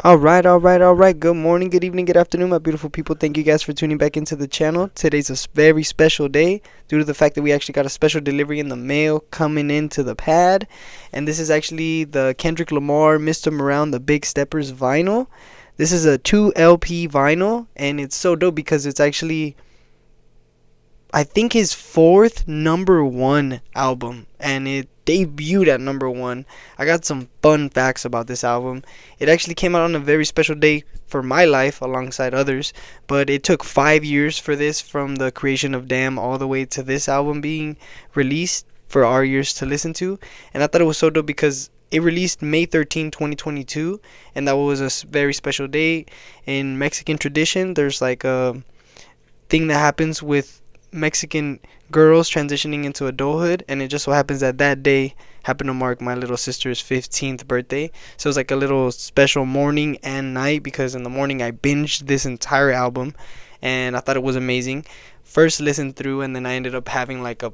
All right. Good morning, good evening, good afternoon, my beautiful people. Thank you guys for tuning back into the channel. Today's a very special day due to the fact that we actually got a special delivery in the mail coming into the pad. And this is actually the Kendrick Lamar, Mr. Morale, the Big Steppers vinyl. This is a 2 LP vinyl, and it's so dope because it's actually, I think, his fourth number one album, and it debuted at number one. I got some fun facts about this album. It actually came out on a very special day for my life, alongside others, but it took 5 years for this, from the creation of Damn all the way to this album being released for our ears to listen to. And I thought it was so dope because it released May 13, 2022, and that was a very special day. In Mexican tradition, there's like a thing that happens with Mexican girls transitioning into adulthood, and it just so happens that that day happened to mark my little sister's 15th birthday. So it was like a little special morning and night, because in the morning I binged this entire album and I thought it was amazing. First listen through, and then I ended up having like a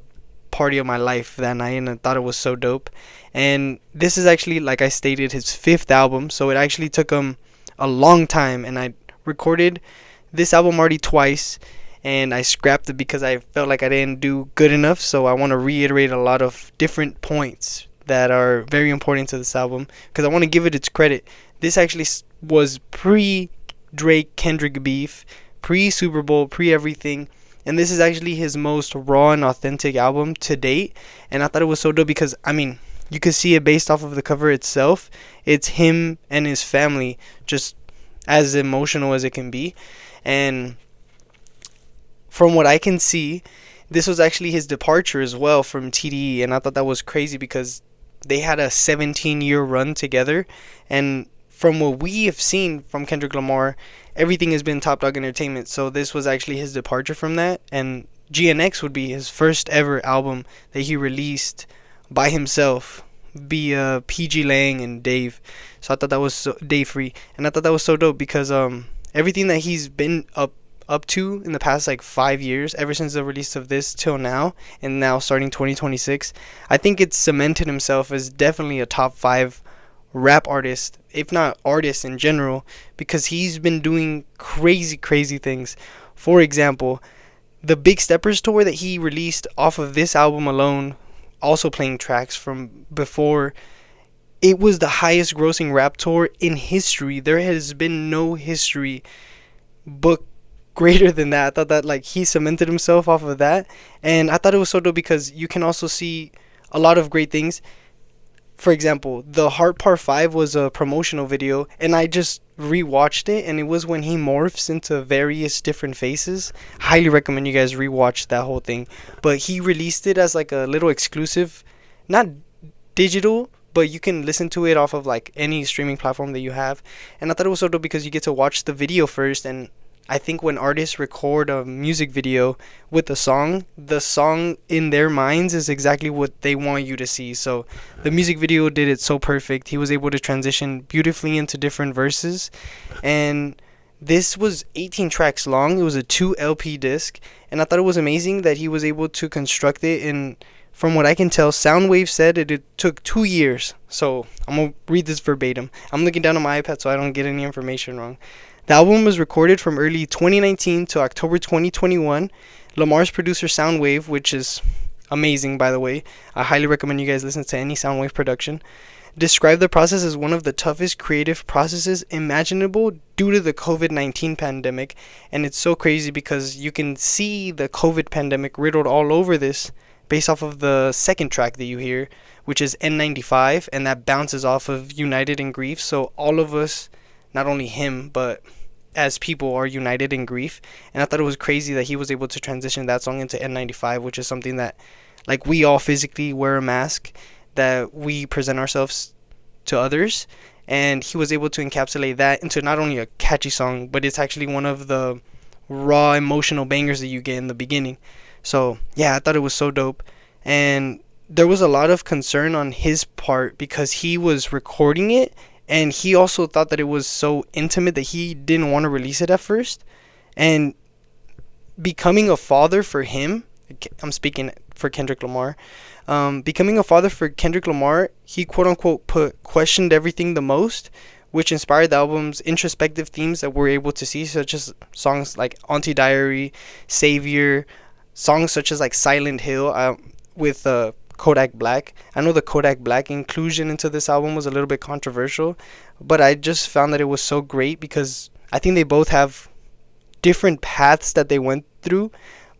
party of my life that night, and I thought it was so dope. And this is actually, like I stated, his fifth album, so it actually took him a long time, and I recorded this album already twice, and I scrapped it because I felt like I didn't do good enough. So I want to reiterate a lot of different points that are very important to this album, because I want to give it its credit. This actually was pre Drake Kendrick beef, pre Super Bowl, pre everything. And this is actually his most raw and authentic album to date. And I thought it was so dope because, I mean, you could see it based off of the cover itself. It's him and his family, just as emotional as it can be. And from what I can see, this was actually his departure as well from TDE, and I thought that was crazy because they had a 17-year run together, and from what we have seen from Kendrick Lamar, everything has been Top Dog Entertainment. So this was actually his departure from that, and GNX would be his first ever album that he released by himself via PG Lang and Dave. So I thought that was Dave Free, and I thought that was so dope because everything that he's been up to in the past like 5 years, ever since the release of this till now, and now starting 2026, I think it's cemented himself as definitely a top 5 rap artist, if not artist in general, because he's been doing crazy things. For example, the Big Steppers tour that he released off of this album alone, also playing tracks from before, it was the highest grossing rap tour in history. There has been no history book greater than that. I thought that like he cemented himself off of that, and I thought it was so dope because you can also see a lot of great things. For example, the Heart Part 5 was a promotional video, and I just rewatched it, and it was when he morphs into various different faces. Highly recommend you guys rewatch that whole thing. But he released it as like a little exclusive, not digital, but you can listen to it off of like any streaming platform that you have. And I thought it was so dope because you get to watch the video first, and I think when artists record a music video with the song in their minds is exactly what they want you to see. So the music video did it so perfect. He was able to transition beautifully into different verses. And this was 18 tracks long. It was a 2 LP disc. And I thought it was amazing that he was able to construct it in, from what I can tell, Soundwave said it took 2 years. So I'm going to read this verbatim. I'm looking down on my iPad so I don't get any information wrong. The album was recorded from early 2019 to October 2021. Lamar's producer Soundwave, which is amazing by the way, I highly recommend you guys listen to any Soundwave production, described the process as one of the toughest creative processes imaginable due to the COVID-19 pandemic. And it's so crazy because you can see the COVID pandemic riddled all over this based off of the second track that you hear, which is N95, and that bounces off of United in Grief. So all of us, not only him, but as people, are united in grief. And I thought it was crazy that he was able to transition that song into N95, which is something that, like, we all physically wear a mask, that we present ourselves to others. And he was able to encapsulate that into not only a catchy song, but it's actually one of the raw emotional bangers that you get in the beginning. So yeah, I thought it was so dope. And there was a lot of concern on his part because he was recording it, and he also thought that it was so intimate that he didn't want to release it at first. And becoming a father for him, I'm speaking for Kendrick Lamar, becoming a father for Kendrick Lamar, he quote unquote questioned everything the most which inspired the album's introspective themes that we're able to see, such as songs like Auntie Diary, Savior, songs such as like Silent Hill with Kodak Black. I know the Kodak Black inclusion into this album was a little bit controversial, but I just found that it was so great because I think they both have different paths that they went through.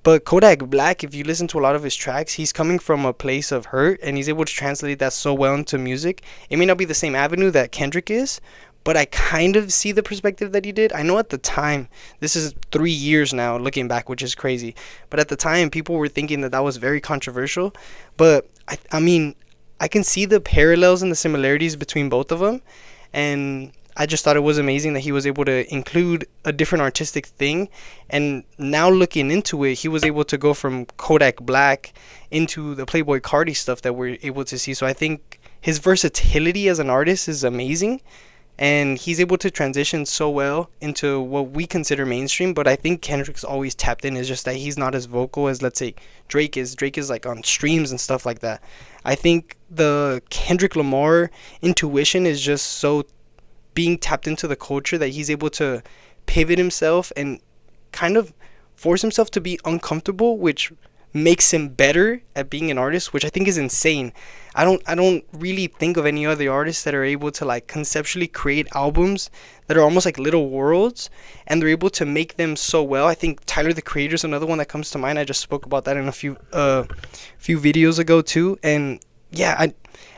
But Kodak Black, if you listen to a lot of his tracks, he's coming from a place of hurt and he's able to translate that so well into music. It may not be the same avenue that Kendrick is, but I kind of see the perspective that he did. I know at the time, this is 3 years now looking back, which is crazy, but at the time people were thinking that that was very controversial. But I mean, I can see the parallels and the similarities between both of them, and I just thought it was amazing that he was able to include a different artistic thing. And now looking into it, he was able to go from Kodak Black into the Playboy Cardi stuff that we're able to see. So I think his versatility as an artist is amazing, and he's able to transition so well into what we consider mainstream. But I think Kendrick's always tapped in. Is just that he's not as vocal as, let's say, Drake is. Drake is like on streams and stuff like that. I think the Kendrick Lamar intuition is just so being tapped into the culture that he's able to pivot himself and kind of force himself to be uncomfortable, which makes him better at being an artist, which I think is insane. I don't really think of any other artists that are able to like conceptually create albums that are almost like little worlds, and they're able to make them so well. I think Tyler the Creator is another one that comes to mind. I just spoke about that in a few videos ago too, and yeah,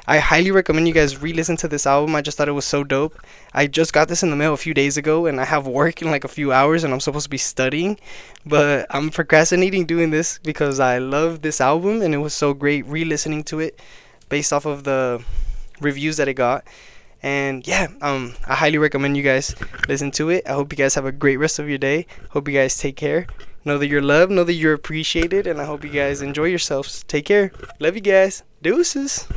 I highly recommend you guys re-listen to this album. I just thought it was so dope. I just got this in the mail a few days ago, and I have work in like a few hours, and I'm supposed to be studying, but I'm procrastinating doing this because I love this album, and it was so great re-listening to it based off of the reviews that it got. And yeah, I highly recommend you guys listen to it. I hope you guys have a great rest of your day. Hope you guys take care. Know that you're loved, know that you're appreciated, and I hope you guys enjoy yourselves. Take care. Love you guys. Deuces.